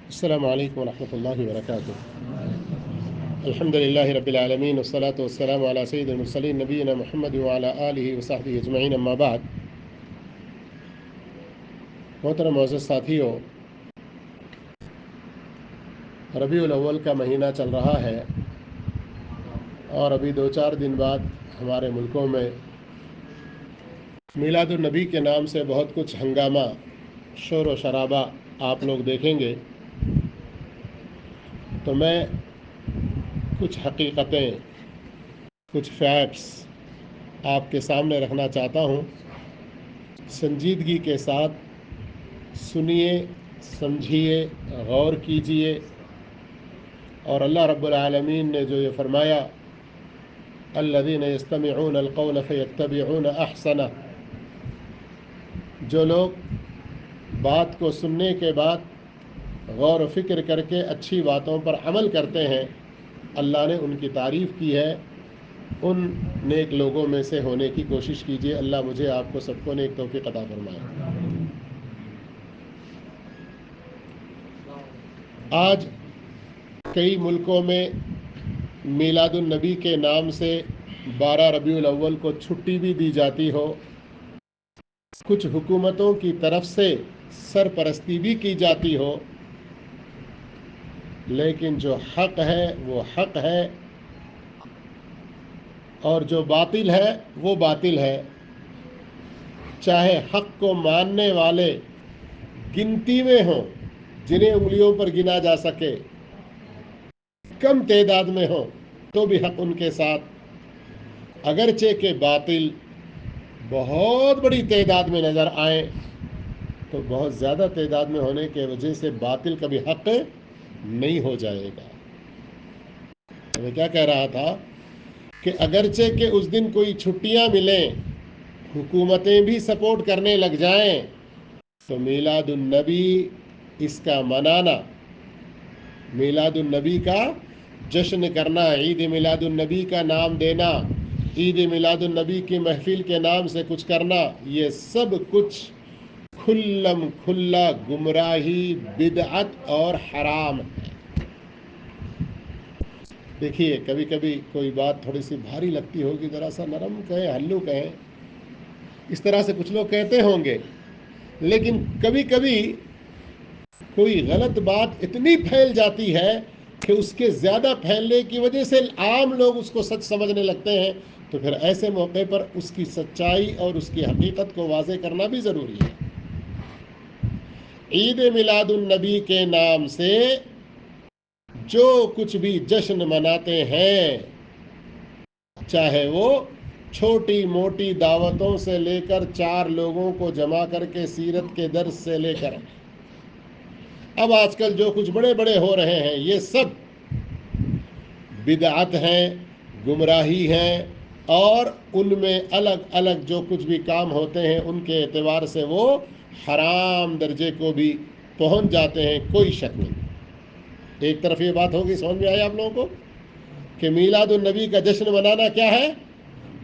السلام علیکم ورحمۃ اللہ وبرکاتہ۔ الحمد للہ رب العالمین والصلاة والسلام علی سید المرسلین نبینا محمد وعلی آلہ وصحبہ اجمعین، اما بعد۔ محترم معزز ساتھیوں، ربیع الاول کا مہینہ چل رہا ہے اور ابھی 2-4 دن بعد ہمارے ملکوں میں میلاد النبی کے نام سے بہت کچھ ہنگامہ، شور و شرابہ آپ لوگ دیکھیں گے۔ تو میں کچھ حقیقتیں، کچھ فیکٹس آپ کے سامنے رکھنا چاہتا ہوں۔ سنجیدگی کے ساتھ سنیے، سمجھیے، غور کیجیے، اور اللہ رب العالمین نے جو یہ فرمایا الذین یستمعون القول فیتبعون احسنہ، جو لوگ بات کو سننے کے بعد غور و فکر کر کے اچھی باتوں پر عمل کرتے ہیں، اللہ نے ان کی تعریف کی ہے۔ ان نیک لوگوں میں سے ہونے کی کوشش کیجیے۔ اللہ مجھے آپ کو سب کو نیک توفیق عطا فرمائے۔ آج کئی ملکوں میں میلاد النبی کے نام سے 12 ربیع الاول کو چھٹی بھی دی جاتی ہو، کچھ حکومتوں کی طرف سے سرپرستی بھی کی جاتی ہو، لیکن جو حق ہے وہ حق ہے اور جو باطل ہے وہ باطل ہے۔ چاہے حق کو ماننے والے گنتی میں ہوں، جنہیں انگلیوں پر گنا جا سکے، کم تعداد میں ہوں، تو بھی حق ان کے ساتھ، اگرچہ کہ باطل بہت بڑی تعداد میں نظر آئیں تو بہت زیادہ تعداد میں ہونے کی وجہ سے باطل کبھی حق نہیں ہو جائے گا۔ میں کیا کہہ رہا تھا کہ اگرچہ کہ اس دن کوئی چھٹیاں ملیں، حکومتیں بھی سپورٹ کرنے لگ جائیں، تو میلاد النبی، اس کا منانا، میلاد النبی کا جشن کرنا، عید میلاد النبی کا نام دینا، عید میلاد النبی کی محفل کے نام سے کچھ کرنا، یہ سب کچھ کھلم کھلا گمراہی، بدعت اور حرام ہے۔ دیکھیے، کبھی کبھی کوئی بات تھوڑی سی بھاری لگتی ہوگی، ذرا سا نرم کہیں، ہلو کہیں، اس طرح سے کچھ لوگ کہتے ہوں گے، لیکن کبھی کبھی کوئی غلط بات اتنی پھیل جاتی ہے کہ اس کے زیادہ پھیلنے کی وجہ سے عام لوگ اس کو سچ سمجھنے لگتے ہیں، تو پھر ایسے موقع پر اس کی سچائی اور اس کی حقیقت کو واضح کرنا بھی ضروری ہے۔ عید میلاد النبی کے نام سے جو کچھ بھی جشن مناتے ہیں، چاہے وہ چھوٹی موٹی دعوتوں سے لے کر 4 لوگوں کو جمع کر کے سیرت کے درس سے لے کر اب آج کل جو کچھ بڑے بڑے ہو رہے ہیں، یہ سب بدعت ہیں، گمراہی ہیں، اور ان میں الگ الگ جو کچھ بھی کام ہوتے ہیں ان کے اعتبار سے وہ حرام درجے کو بھی پہنچ جاتے ہیں، کوئی شک نہیں۔ ایک طرف یہ بات ہوگی، سمجھ میں آئی آپ لوگوں کو کہ میلاد النبی کا جشن منانا کیا ہے؟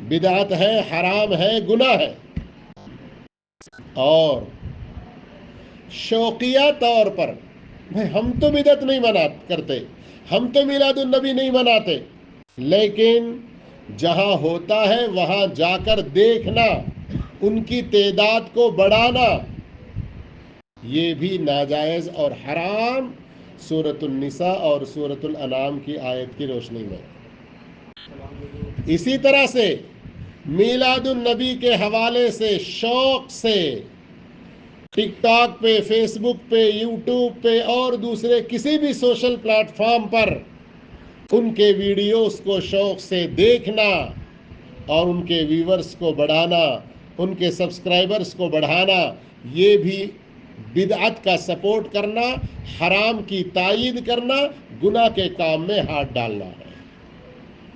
بدعت ہے، حرام ہے، گناہ ہے۔ اور شوقیہ طور پر ہم تو بدعت نہیں کرتے، ہم تو میلاد النبی نہیں مناتے، لیکن جہاں ہوتا ہے وہاں جا کر دیکھنا، ان کی تعداد کو بڑھانا، یہ بھی ناجائز اور حرام، سورۃ النساء اور سورۃ الانعام کی آیت کی روشنی میں۔ اسی طرح سے میلاد النبی کے حوالے سے شوق سے ٹک ٹاک پہ، فیس بک پہ، یوٹیوب پہ اور دوسرے کسی بھی سوشل پلیٹ فارم پر ان کے ویڈیوز کو شوق سے دیکھنا اور ان کے ویورز کو بڑھانا، ان کے سبسکرائبرز کو بڑھانا، یہ بھی بدعت کا سپورٹ کرنا، حرام کی تائید کرنا، گناہ کے کام میں ہاتھ ڈالنا ہے۔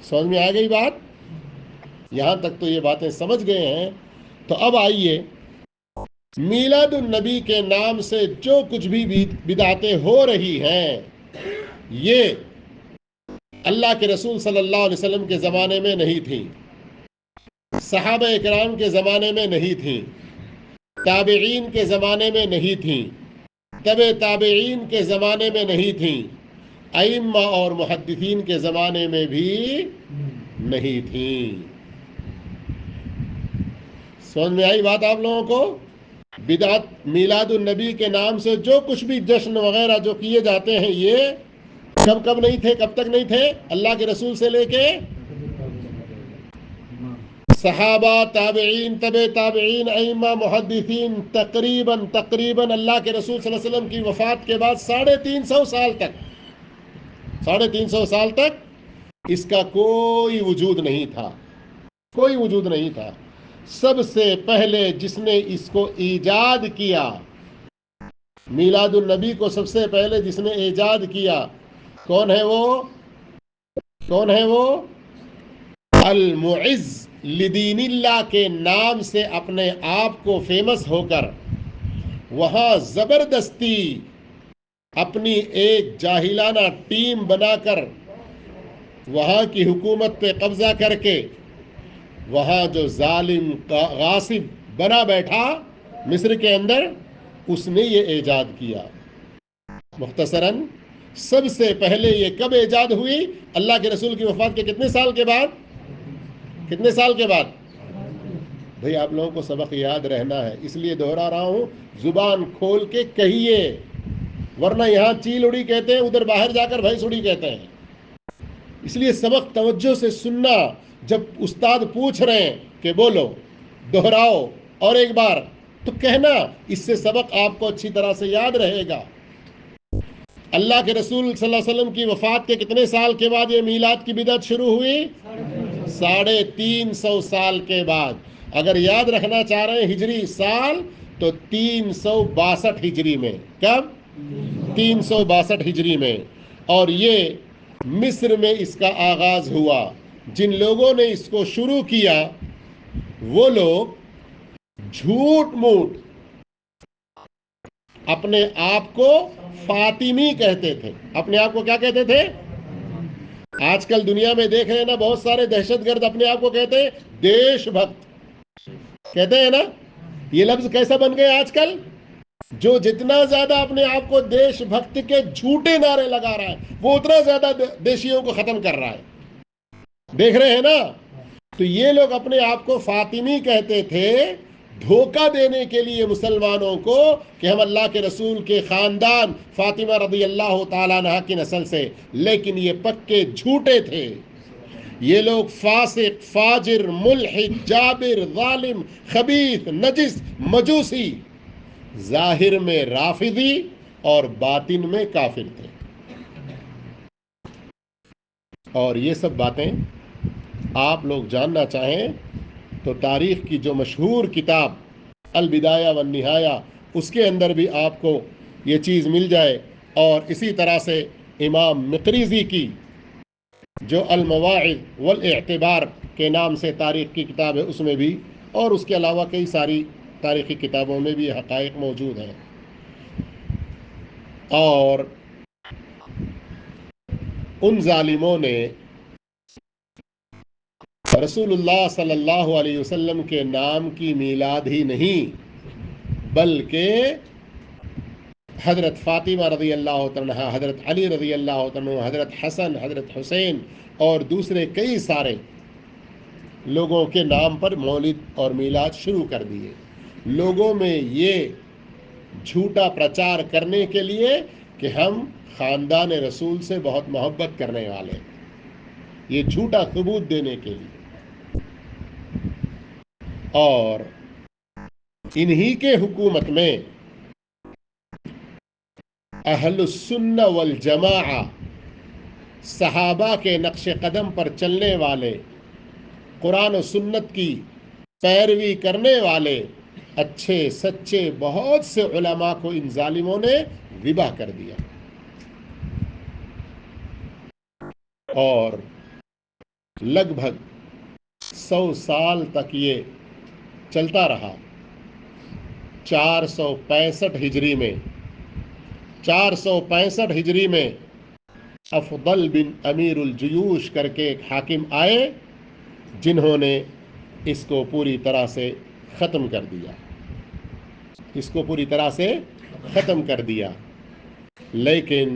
سمجھ میں آ گئی بات؟ یہاں تک تو یہ باتیں سمجھ گئے ہیں۔ تو اب آئیے، میلاد النبی کے نام سے جو کچھ بھی بدعتیں ہو رہی ہیں، یہ اللہ کے رسول صلی اللہ علیہ وسلم کے زمانے میں نہیں تھیں، صحابہ اکرام کے زمانے میں نہیں تھیں، تابعین کے زمانے میں نہیں تھیں، تبع تابعین کے زمانے میں نہیں تھیں، ائمہ اور محدثین کے زمانے میں بھی نہیں تھیں۔ سمجھ میں آئی بات آپ لوگوں کو؟ بدعت میلاد النبی کے نام سے جو کچھ بھی جشن وغیرہ جو کیے جاتے ہیں، یہ کب نہیں تھے، کب تک نہیں تھے؟ اللہ کے رسول سے لے کے صحابہ، تابعین، تبع تابعین، ائمہ، محدثین، تقریباً اللہ کے رسول صلی اللہ علیہ وسلم کی وفات کے بعد 350 سال تک اس کا کوئی وجود نہیں تھا، کوئی وجود نہیں تھا۔ سب سے پہلے جس نے اس کو ایجاد کیا، میلاد النبی کو سب سے پہلے جس نے ایجاد کیا، کون ہے وہ؟ المعز لدین اللہ کے نام سے اپنے آپ کو فیمس ہو کر وہاں زبردستی اپنی ایک جاہلانہ ٹیم بنا کر وہاں کی حکومت پہ قبضہ کر کے وہاں جو ظالم غاصب بنا بیٹھا مصر کے اندر، اس نے یہ ایجاد کیا۔ مختصراً سب سے پہلے یہ کب ایجاد ہوئی؟ اللہ کے رسول کی وفات کے کتنے سال کے بعد؟ بھئی آپ لوگوں کو سبق یاد رہنا ہے، اس لیے دہرا رہا ہوں، زبان کھول کے کہیے، ورنہ یہاں چیل اڑی کہتے ہیں، ادھر باہر جا کر بھینس اڑی کہتے ہیں۔ اس لیے سبق توجہ سے سننا، جب استاد پوچھ رہے ہیں کہ بولو، دہراؤ اور ایک بار، تو کہنا، اس سے سبق آپ کو اچھی طرح سے یاد رہے گا۔ اللہ کے رسول صلی اللہ علیہ وسلم کی وفات کے کتنے سال کے بعد یہ میلاد کی بدعت شروع ہوئی؟ 350 سال کے بعد۔ اگر یاد رکھنا چاہ رہے ہیں ہجری سال، تو 362 ہجری میں۔ کب؟ 362 ہجری میں۔ اور یہ مصر میں اس کا آغاز ہوا۔ جن لوگوں نے اس کو شروع کیا وہ لوگ جھوٹ موٹ اپنے آپ کو فاطمی کہتے تھے۔ اپنے آپ کو کیا کہتے تھے؟ آج کل دنیا میں دیکھ رہے ہیں نا، بہت سارے دہشت گرد اپنے آپ کو کہتے ہیں دیش بھکت، کہتے ہیں نا۔ یہ لفظ کیسا بن گیا آج کل؟ جو جتنا زیادہ اپنے آپ کو دیش بھکت کے جھوٹے نعرے لگا رہا ہے، وہ اتنا زیادہ دیشیوں کو ختم کر رہا ہے۔ دیکھ رہے ہیں نا؟ تو یہ لوگ اپنے آپ کو فاطمی کہتے تھے، دھوکہ دینے کے لیے مسلمانوں کو، کہ ہم اللہ کے رسول کے خاندان فاطمہ رضی اللہ تعالیٰ عنہ کی نسل سے، لیکن یہ پکے جھوٹے تھے۔ یہ لوگ فاسق، فاجر، ملحد، جابر، ظالم، خبیث، نجس، مجوسی، ظاہر میں رافضی اور باطن میں کافر تھے۔ اور یہ سب باتیں آپ لوگ جاننا چاہیں تو تاریخ کی جو مشہور کتاب البدایہ والنہایہ، اس کے اندر بھی آپ کو یہ چیز مل جائے، اور اسی طرح سے امام مقریزی کی جو المواعظ والاعتبار کے نام سے تاریخ کی کتاب ہے، اس میں بھی، اور اس کے علاوہ کئی ساری تاریخی کتابوں میں بھی یہ حقائق موجود ہیں۔ اور ان ظالموں نے رسول اللہ صلی اللہ علیہ وسلم کے نام کی میلاد ہی نہیں، بلکہ حضرت فاطمہ رضی اللہ عنہ، حضرت علی رضی اللہ عنہ، حضرت حسن، حضرت حسین اور دوسرے کئی سارے لوگوں کے نام پر مولد اور میلاد شروع کر دیے، لوگوں میں یہ جھوٹا پرچار کرنے کے لیے کہ ہم خاندان رسول سے بہت محبت کرنے والے، یہ جھوٹا ثبوت دینے کے لیے۔ اور انہی کے حکومت میں اہل السنہ والجماعہ، صحابہ کے نقش قدم پر چلنے والے، قرآن و سنت کی پیروی کرنے والے اچھے سچے بہت سے علماء کو ان ظالموں نے ذبح کر دیا، اور لگ بھگ 100 سال تک یہ چلتا رہا۔ 465 ہجری میں افضل بن امیر الجیوش کر کے ایک حاکم آئے، جنہوں نے اس کو پوری طرح سے ختم کر دیا، اس کو پوری طرح سے ختم کر دیا، لیکن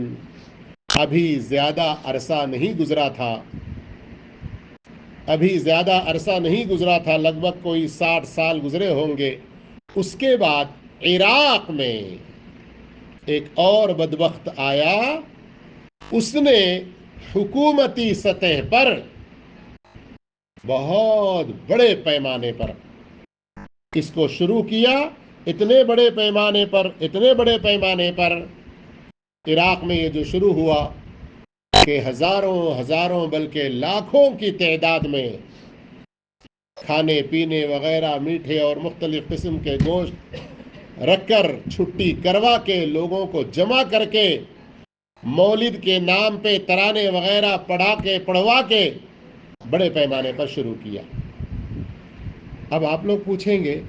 ابھی زیادہ عرصہ نہیں گزرا تھا، لگ بھگ کوئی 60 سال گزرے ہوں گے۔ اس کے بعد عراق میں ایک اور بدبخت آیا، اس نے حکومتی سطح پر بہت بڑے پیمانے پر اس کو شروع کیا۔ اتنے بڑے پیمانے پر عراق میں یہ جو شروع ہوا کہ ہزاروں بلکہ لاکھوں کی تعداد میں کھانے پینے وغیرہ، میٹھے اور مختلف قسم کے گوشت رکھ کر، چھٹی کروا کے، لوگوں کو جمع کر کے، مولد کے نام پہ ترانے وغیرہ پڑھوا کے بڑے پیمانے پر شروع کیا۔ اب آپ لوگ پوچھیں گے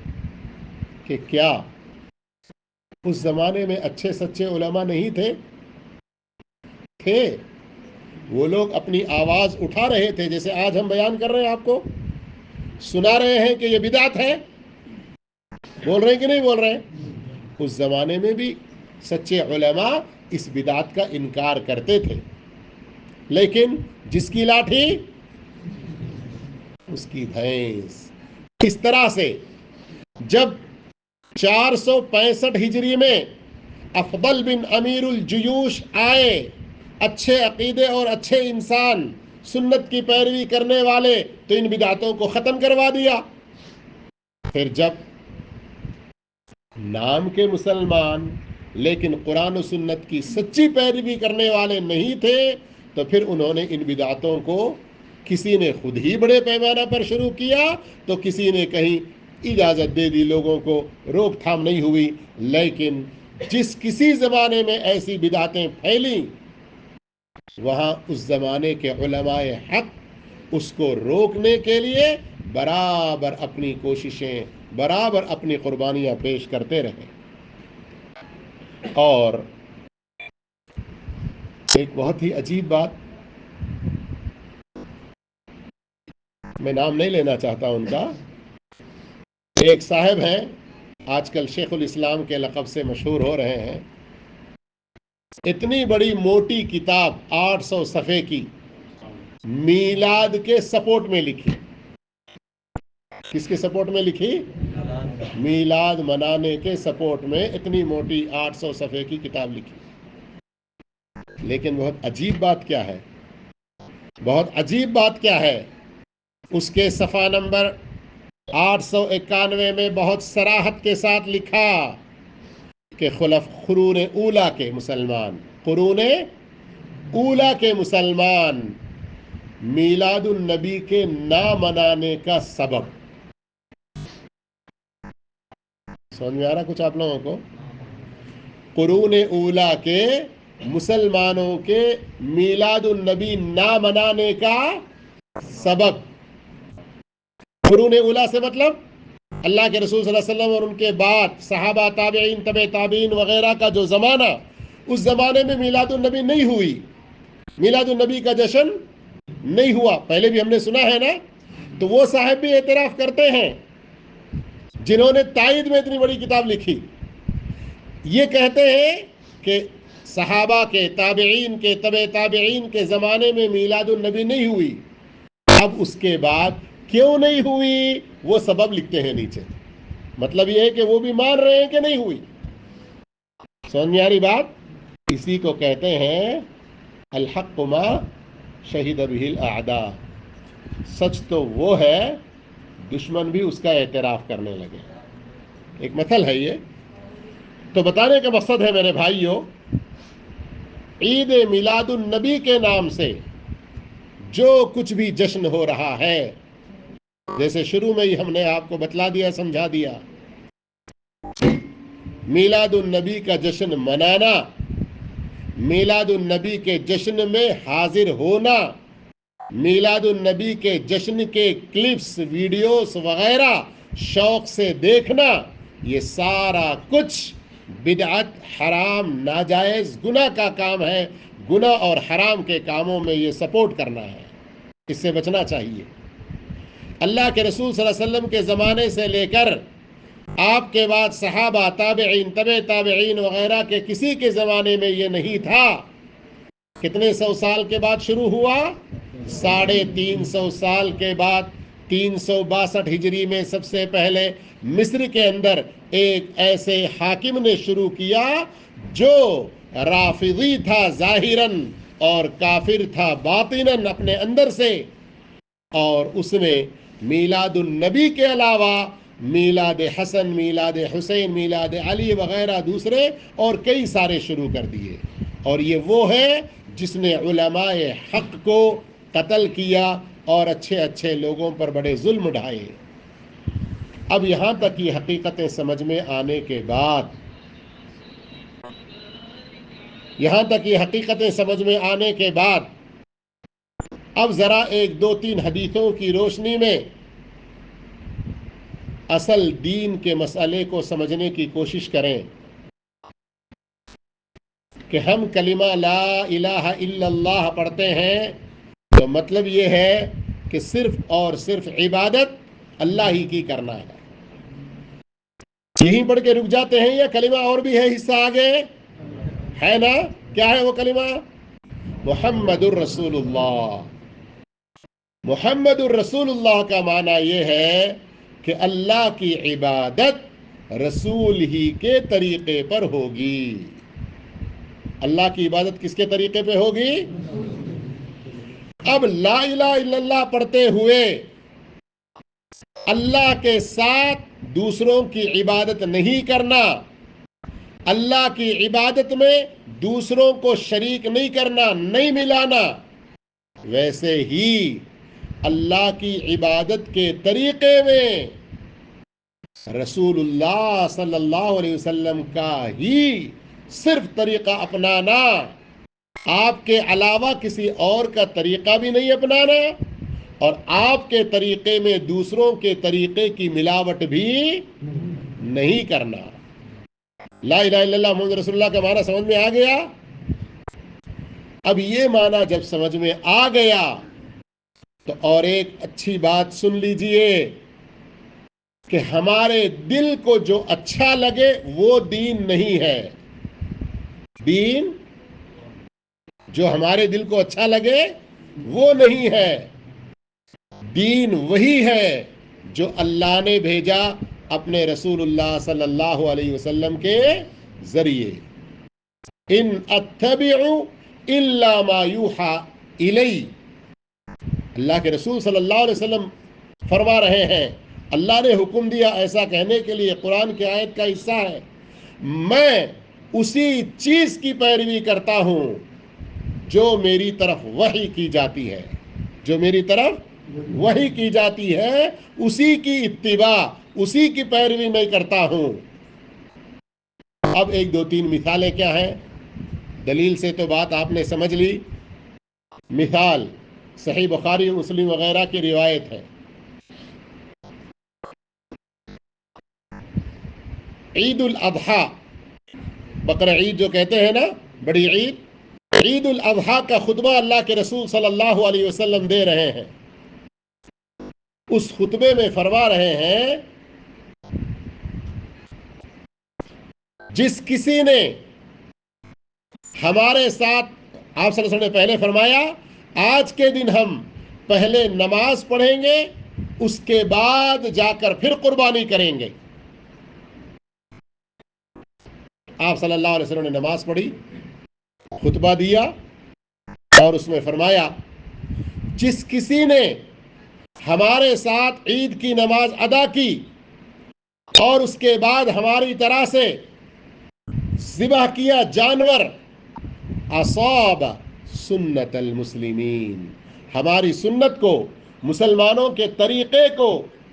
کہ کیا اس زمانے میں اچھے سچے علماء نہیں تھے؟ وہ لوگ اپنی آواز اٹھا رہے تھے، جیسے آج ہم بیان کر رہے ہیں، آپ کو سنا رہے ہیں کہ یہ بدعت ہے، بول رہے ہیں کہ نہیں بول رہے ہیں؟ اس زمانے میں بھی سچے علماء اس بدعت کا انکار کرتے تھے، لیکن جس کی لاٹھی اس کی بھینس۔ اس طرح سے جب 465 ہجری میں افضل بن امیر الجیوش آئے، اچھے عقیدے اور اچھے انسان، سنت کی پیروی کرنے والے، تو ان بدعتوں کو ختم کروا دیا۔ پھر جب نام کے مسلمان لیکن قرآن و سنت کی سچی پیروی کرنے والے نہیں تھے، تو پھر انہوں نے ان بدعتوں کو، کسی نے خود ہی بڑے پیمانہ پر شروع کیا، تو کسی نے کہیں اجازت دے دی، لوگوں کو روک تھام نہیں ہوئی۔ لیکن کسی زمانے میں ایسی بدعتیں پھیلیں، وہاں اس زمانے کے علماء حق اس کو روکنے کے لیے برابر اپنی کوششیں، برابر اپنی قربانیاں پیش کرتے رہے۔ اور ایک بہت ہی عجیب بات، میں نام نہیں لینا چاہتا ان کا، ایک صاحب ہیں، آج کل شیخ الاسلام کے لقب سے مشہور ہو رہے ہیں، اتنی بڑی موٹی کتاب 800 صفحے کی میلاد کے سپورٹ میں لکھی۔ کس کے سپورٹ میں لکھی؟ میلاد منانے کے سپورٹ میں اتنی موٹی 800 صفحے کی کتاب لکھی۔ لیکن بہت عجیب بات کیا ہے، اس کے صفحہ نمبر 891 میں بہت صراحت کے ساتھ لکھا کہ قرون اولیٰ کے مسلمان میلاد النبی کے نہ منانے کا سبب، سمجھ میں آ رہا کچھ آپ لوگوں کو؟ قرون اولیٰ کے مسلمانوں کے میلاد النبی نہ منانے کا سبب، قرون اولیٰ سے مطلب اللہ کے رسول صلی اللہ علیہ وسلم اور ان کے بعد صحابہ، تابعین، تبع تابعین وغیرہ کا جو زمانہ، اس زمانے میں میلاد النبی نہیں ہوئی، میلاد النبی کا جشن نہیں ہوا۔ پہلے بھی ہم نے سنا ہے نا، تو وہ صاحب بھی اعتراف کرتے ہیں جنہوں نے تائید میں اتنی بڑی کتاب لکھی، یہ کہتے ہیں کہ صحابہ کے، تابعین کے، تبع تابعین کے زمانے میں میلاد النبی نہیں ہوئی، اب اس کے بعد کیوں نہیں ہوئی وہ سبب لکھتے ہیں نیچے۔ مطلب یہ ہے کہ وہ بھی مان رہے ہیں کہ نہیں ہوئی۔ سمجھ میں آ رہی بات؟ اسی کو کہتے ہیں الحق ما شہد بہ الاعداء، سچ تو وہ ہے دشمن بھی اس کا اعتراف کرنے لگے۔ ایک مثل ہے یہ۔ تو بتانے کا مقصد ہے میرے بھائیوں، عید میلاد النبی کے نام سے جو کچھ بھی جشن ہو رہا ہے، جیسے شروع میں ہی ہم نے آپ کو بتلا دیا، سمجھا دیا، میلاد النبی کا جشن منانا، میلاد النبی کے جشن میں حاضر ہونا، میلاد النبی کے جشن کے کلپس، ویڈیوز وغیرہ شوق سے دیکھنا، یہ سارا کچھ بدعت، حرام، ناجائز، گناہ کا کام ہے۔ گناہ اور حرام کے کاموں میں یہ سپورٹ کرنا ہے، اس سے بچنا چاہیے۔ اللہ کے رسول صلی اللہ علیہ وسلم کے زمانے سے لے کر آپ کے بعد صحابہ، تابعین، تبع تابعین وغیرہ کے کسی کے زمانے میں یہ نہیں تھا۔ کتنے سو سال کے بعد شروع ہوا؟ 350 سال کے بعد 362 ہجری میں سب سے پہلے مصر کے اندر ایک ایسے حاکم نے شروع کیا جو رافضی تھا ظاہراً اور کافر تھا باطناً اپنے اندر سے، اور اس نے میلاد النبی کے علاوہ میلاد حسن، میلاد حسین، میلاد علی وغیرہ دوسرے اور کئی سارے شروع کر دیے، اور یہ وہ ہے جس نے علماء حق کو قتل کیا اور اچھے اچھے لوگوں پر بڑے ظلم ڈھائے۔ اب یہاں تک یہ حقیقتیں سمجھ میں آنے کے بعد، اب ذرا ایک دو تین حدیثوں کی روشنی میں اصل دین کے مسئلے کو سمجھنے کی کوشش کریں کہ ہم کلمہ لا الہ الا اللہ پڑھتے ہیں تو مطلب یہ ہے کہ صرف اور صرف عبادت اللہ ہی کی کرنا ہے، یہیں پڑھ کے رک جاتے ہیں، یا کلمہ اور بھی ہے حصہ آگے ہے نا؟ کیا ہے وہ کلمہ؟ محمد الرسول اللہ۔ محمد الرسول اللہ کا معنی یہ ہے کہ اللہ کی عبادت رسول ہی کے طریقے پر ہوگی۔ اللہ کی عبادت کس کے طریقے پہ ہوگی؟ اب لا الہ الا اللہ پڑھتے ہوئے اللہ کے ساتھ دوسروں کی عبادت نہیں کرنا، اللہ کی عبادت میں دوسروں کو شریک نہیں کرنا، نہیں ملانا، ویسے ہی اللہ کی عبادت کے طریقے میں رسول اللہ صلی اللہ علیہ وسلم کا ہی صرف طریقہ اپنانا، آپ کے علاوہ کسی اور کا طریقہ بھی نہیں اپنانا، اور آپ کے طریقے میں دوسروں کے طریقے کی ملاوٹ بھی نہیں کرنا۔ لا الہ الا اللہ محمد رسول اللہ کا معنی سمجھ میں آ گیا؟ اب یہ معنی جب سمجھ میں آ گیا تو اور ایک اچھی بات سن لیجئے کہ ہمارے دل کو جو اچھا لگے وہ دین نہیں ہے۔ دین جو ہمارے دل کو اچھا لگے وہ نہیں ہے، دین وہی ہے جو اللہ نے بھیجا اپنے رسول اللہ صلی اللہ علیہ وسلم کے ذریعے۔ ان اتبع الا ما یوحى الی، اللہ کے رسول صلی اللہ علیہ وسلم فرما رہے ہیں، اللہ نے حکم دیا ایسا کہنے کے لیے، قرآن کی آیت کا حصہ ہے، میں اسی چیز کی پیروی کرتا ہوں جو میری طرف وحی کی جاتی ہے، جو میری طرف وحی کی جاتی ہے اسی کی اتباع، اسی کی پیروی میں کرتا ہوں۔ اب ایک دو تین مثالیں کیا ہیں؟ دلیل سے تو بات آپ نے سمجھ لی۔ مثال صحیح بخاری مسلم وغیرہ کی روایت ہے، عید الاضحیٰ، بقرہ عید جو کہتے ہیں نا، بڑی عید، عید الاضحیٰ کا خطبہ اللہ کے رسول صلی اللہ علیہ وسلم دے رہے ہیں۔ اس خطبے میں فرما رہے ہیں، جس کسی نے ہمارے ساتھ، آپ صلی اللہ علیہ وسلم نے پہلے فرمایا آج کے دن ہم پہلے نماز پڑھیں گے، اس کے بعد جا کر پھر قربانی کریں گے۔ آپ صلی اللہ علیہ وسلم نے نماز پڑھی، خطبہ دیا، اور اس میں فرمایا جس کسی نے ہمارے ساتھ عید کی نماز ادا کی اور اس کے بعد ہماری طرح سے ذبح کیا جانور، اصاب سنت المسلمین، ہماری سنت کو، مسلمانوں کے طریقے کو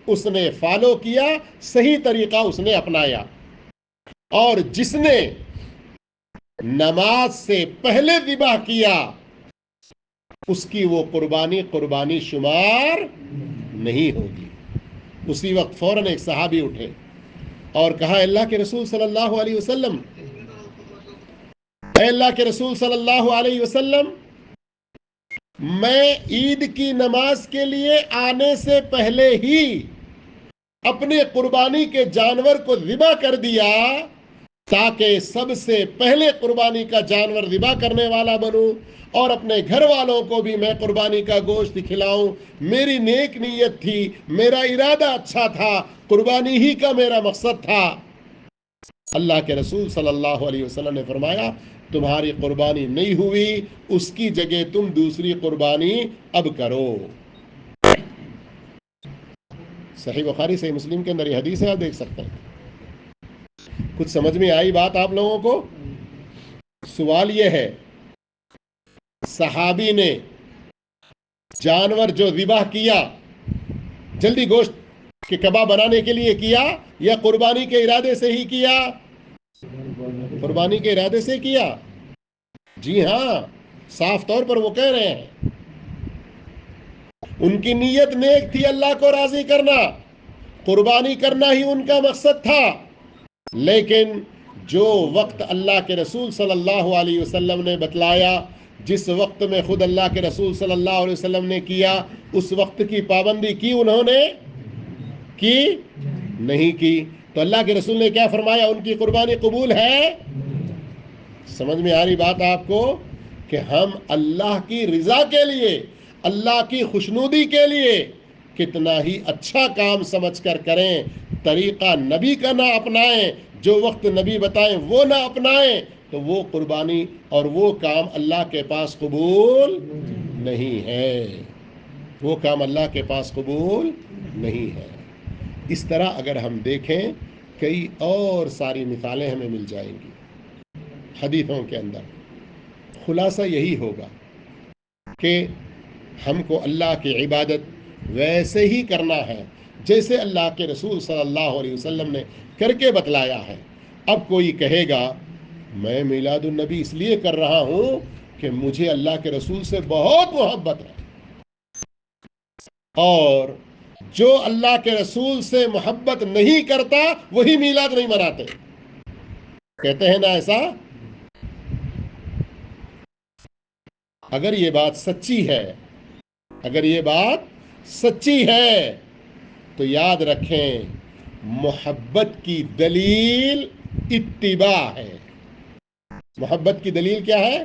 اس نے فالو کیا، صحیح طریقہ اس نے اپنایا، اور جس نے نماز سے پہلے ذبح کیا اس کی وہ قربانی شمار نہیں ہوگی۔ اسی وقت فوراً ایک صحابی اٹھے اور کہا، اللہ کے رسول صلی اللہ علیہ وسلم، اے اللہ کے رسول صلی اللہ علیہ وسلم، میں عید کی نماز کے لیے آنے سے پہلے ہی اپنے قربانی کے جانور کو ذبح کر دیا تاکہ سب سے پہلے قربانی کا جانور ذبح کرنے والا بنوں اور اپنے گھر والوں کو بھی میں قربانی کا گوشت کھلاؤں. میری نیک نیت تھی, میرا ارادہ اچھا تھا, قربانی ہی کا میرا مقصد تھا. اللہ کے رسول صلی اللہ علیہ وسلم نے فرمایا تمہاری قربانی نہیں ہوئی, اس کی جگہ تم دوسری قربانی اب کرو. صحیح بخاری صحیح مسلم کے اندر یہ حدیث ہے, آپ دیکھ سکتے ہیں. کچھ سمجھ میں آئی بات آپ لوگوں کو؟ سوال یہ ہے, صحابی نے جانور جو ذبح کیا جلدی گوشت کے کباب بنانے کے لیے کیا یا قربانی کے ارادے سے ہی کیا؟ قربانی کے ارادے سے کیا. جی ہاں, صاف طور پر وہ کہہ رہے ہیں ان کی نیت نیک تھی, اللہ کو راضی کرنا, قربانی کرنا ہی ان کا مقصد تھا. لیکن جو وقت اللہ کے رسول صلی اللہ علیہ وسلم نے بتلایا, جس وقت میں خود اللہ کے رسول صلی اللہ علیہ وسلم نے کیا, اس وقت کی پابندی کی انہوں نے کی نہیں کی. تو اللہ کے رسول نے کیا فرمایا, ان کی قربانی قبول ہے. سمجھ میں آ رہی بات آپ کو کہ ہم اللہ کی رضا کے لیے, اللہ کی خوشنودی کے لیے کتنا ہی اچھا کام سمجھ کر کریں, طریقہ نبی کا نہ اپنائیں, جو وقت نبی بتائیں وہ نہ اپنائیں, تو وہ قربانی اور وہ کام اللہ کے پاس قبول نہیں ہے. وہ کام اللہ کے پاس قبول نہیں ہے. اس طرح اگر ہم دیکھیں کئی اور ساری مثالیں ہمیں مل جائیں گی حدیثوں کے اندر. خلاصہ یہی ہوگا کہ ہم کو اللہ کی عبادت ویسے ہی کرنا ہے جیسے اللہ کے رسول صلی اللہ علیہ وسلم نے کر کے بتلایا ہے. اب کوئی کہے گا میں میلاد النبی اس لیے کر رہا ہوں کہ مجھے اللہ کے رسول سے بہت محبت ہے, اور جو اللہ کے رسول سے محبت نہیں کرتا وہی میلاد نہیں مناتے. کہتے ہیں نا ایسا. اگر یہ بات سچی ہے, اگر یہ بات سچی ہے تو یاد رکھیں محبت کی دلیل اتباع ہے. محبت کی دلیل کیا ہے؟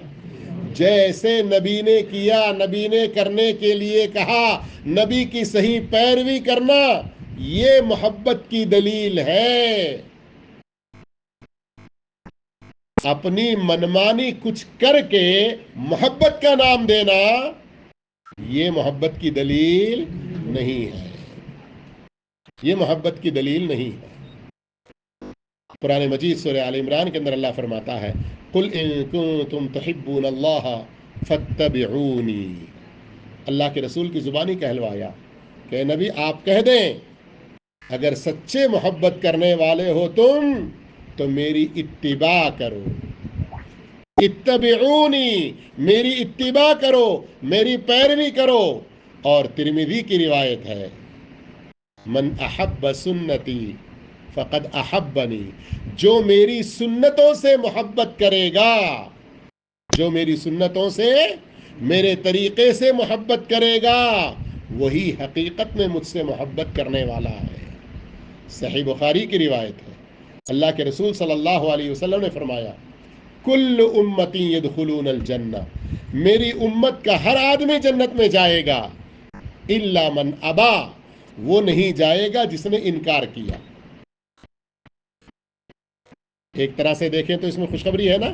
جیسے نبی نے کیا, نبی نے کرنے کے لیے کہا, نبی کی صحیح پیروی کرنا, یہ محبت کی دلیل ہے. اپنی منمانی کچھ کر کے محبت کا نام دینا یہ محبت کی دلیل نہیں ہے. یہ محبت کی دلیل نہیں ہے. قرآن مجید سورہ آل عمران کے اندر اللہ فرماتا ہے قل ان کنتم تحبون اللہ فاتبعونی. اللہ کے رسول کی زبانی کہلوایا کہ نبی آپ کہہ دیں اگر سچے محبت کرنے والے ہو تم تو میری اتباع کرو. اتبعونی, میری اتباع کرو, میری پیروی کرو. اور ترمذی کی روایت ہے من احب سنتی فقد احبنی, جو میری سنتوں سے محبت کرے گا, جو میری سنتوں سے, میرے طریقے سے محبت کرے گا, وہی حقیقت میں مجھ سے محبت کرنے والا ہے. صحیح بخاری کی روایت ہے. اللہ کے رسول صلی اللہ علیہ وسلم نے فرمایا کل امتی یدخلون الجنہ, میری امت کا ہر آدمی جنت میں جائے گا, الا من ابا, وہ نہیں جائے گا جس نے انکار کیا. ایک طرح سے دیکھیں تو اس میں خوشخبری ہے نا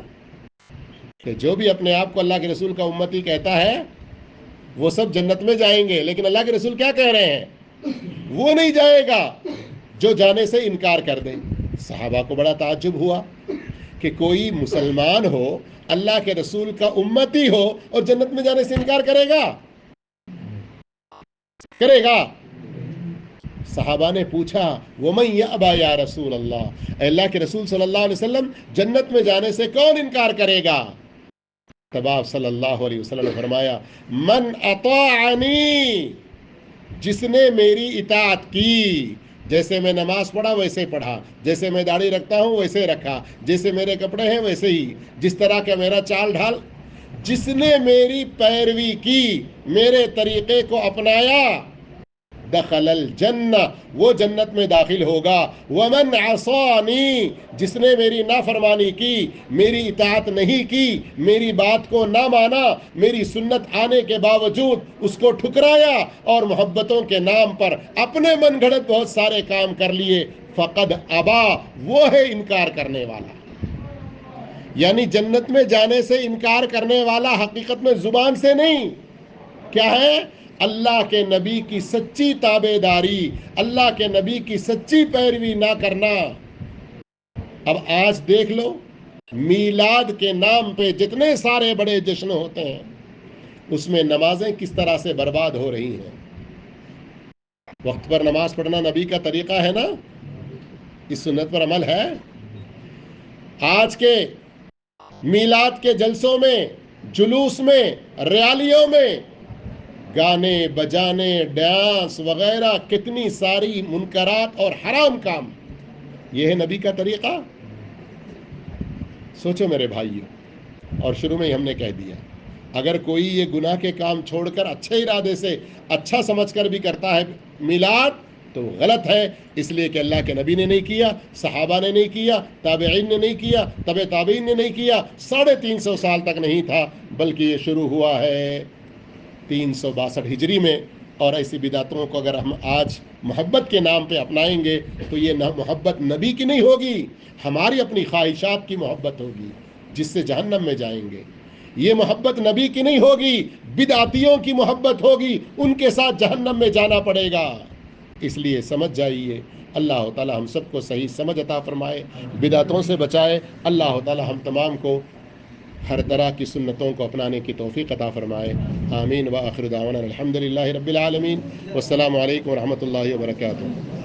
کہ جو بھی اپنے آپ کو اللہ کے رسول کا امتی کہتا ہے وہ سب جنت میں جائیں گے, لیکن اللہ کے رسول کیا کہہ رہے ہیں, وہ نہیں جائے گا جو جانے سے انکار کر دے. صحابہ کو بڑا تعجب ہوا کہ کوئی مسلمان ہو, اللہ کے رسول کا امتی ہو اور جنت میں جانے سے انکار کرے گا, کرے گا. صحابہ نے پوچھا وَمَنْ يَأْبَى يَا رسول اللہ, اے اللہ کے رسول صلی اللہ علیہ وسلم جنت میں جانے سے کون انکار کرے گا؟ تب آپ صلی اللہ علیہ وسلم نے فرمایا من اطاعنی, جس نے میری اطاعت کی. جیسے میں نماز پڑھا ویسے پڑھا, جیسے میں داڑھی رکھتا ہوں ویسے رکھا, جیسے میرے کپڑے ہیں ویسے ہی, جس طرح کا میرا چال ڈھال, جس نے میری پیروی کی, میرے طریقے کو اپنایا, دخل الجنہ، وہ جنت میں داخل ہوگا. ومن عصانی، جس نے میری نافرمانی کی، میری اطاعت نہیں کی، میری بات کو نہ مانا، میری سنت آنے کے باوجود اس کو ٹھکرایا اور محبتوں کے نام پر اپنے من گھڑت بہت سارے کام کر لیے، فقد ابا، وہ ہے انکار کرنے والا. یعنی جنت میں جانے سے انکار کرنے والا حقیقت میں زبان سے نہیں، کیا ہے؟ اللہ کے نبی کی سچی تابع داری، اللہ کے نبی کی سچی پیروی نہ کرنا. اب آج دیکھ لو، میلاد کے نام پہ جتنے سارے بڑے جشن ہوتے ہیں اس میں نمازیں کس طرح سے برباد ہو رہی ہیں. وقت پر نماز پڑھنا نبی کا طریقہ ہے نا، اس سنت پر عمل ہے. آج کے میلاد کے جلسوں میں، جلوس میں، ریالیوں میں گانے بجانے، ڈانس وغیرہ، کتنی ساری منکرات اور حرام کام، یہ ہے نبی کا طریقہ؟ سوچو میرے بھائیو. اور شروع میں ہی ہم نے کہہ دیا، اگر کوئی یہ گناہ کے کام چھوڑ کر اچھے ارادے سے، اچھا سمجھ کر بھی کرتا ہے میلاد، تو غلط ہے. اس لیے کہ اللہ کے نبی نے نہیں کیا، صحابہ نے نہیں کیا، تابعین نے نہیں کیا، تبع تابعین نے نہیں کیا، 350 سال تک نہیں تھا، بلکہ یہ شروع ہوا ہے 362 ہجری میں. اور ایسی بدعتوں کو اگر ہم آج محبت کے نام پہ اپنائیں گے تو یہ محبت نبی کی نہیں ہوگی، ہماری اپنی خواہشات کی محبت ہوگی جس سے جہنم میں جائیں گے. یہ محبت نبی کی نہیں ہوگی، بدعتیوں کی محبت ہوگی، ان کے ساتھ جہنم میں جانا پڑے گا. اس لیے سمجھ جائیے. اللہ تعالی ہم سب کو صحیح سمجھ عطا فرمائے، بدعتوں سے بچائے. اللہ تعالی ہم تمام کو ہر طرح کی سنتوں کو اپنانے کی توفیق عطا فرمائے. آمین. وآخر دعوانا الحمدللہ رب العالمین. والسلام علیکم ورحمۃ اللہ وبرکاتہ.